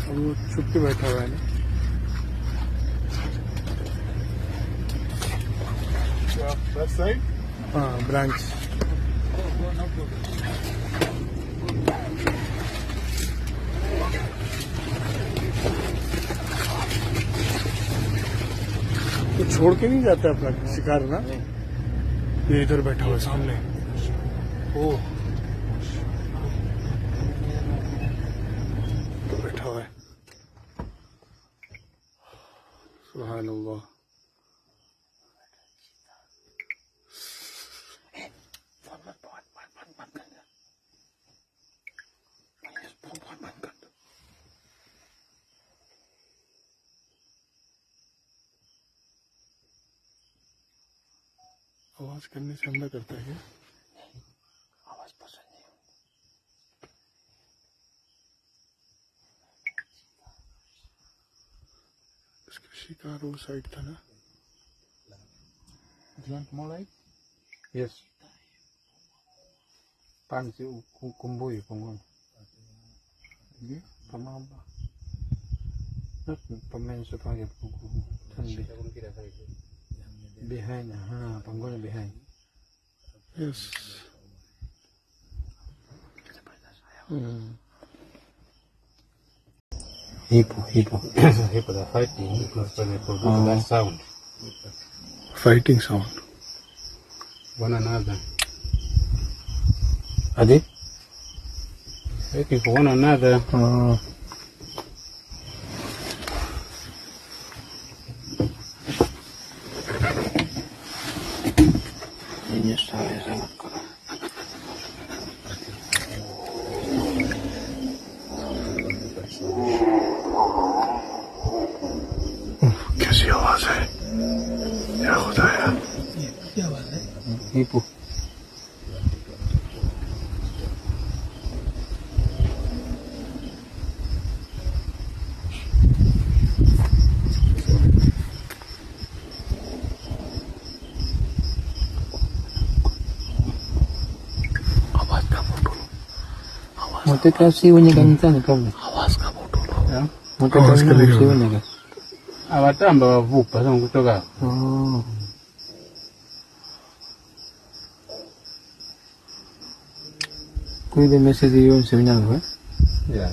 अब वो छुप के बैठा हुआ है ना। That side? हाँ ब्रांच। तो छोड़ के नहीं जाता अपना शिकार ना। ये इधर बैठा हुआ है सामने। ओ तो बैठा हुआ है। सुभान अल्लाह। आवाज करने से हमला करता है क्या? आवाज पसंद नहीं। इसका शिकार वो साइड था ना। Do you want more light? Yes. Pan si kumbuy kung pamamba. Not pamen sa pagya behind. Panggol behind. Yes. Hippo. Hippo they're fighting because they produce that sound. Fighting sound. One another. Adi? Fighting for one another. कैसी आवाज है? क्या होता है? क्या आवाज है? Hippo. आवाज का फोटो लो। Mungkin kasih punya gantan kamu. आवाज का फोटो लो। Ya. Mungkin Awas kasih kali ya. punya kan. Awak tambah buka sama kutoka. हाँ कोई भी मैसेज ये उनसे मिला हुआ है? Yeah.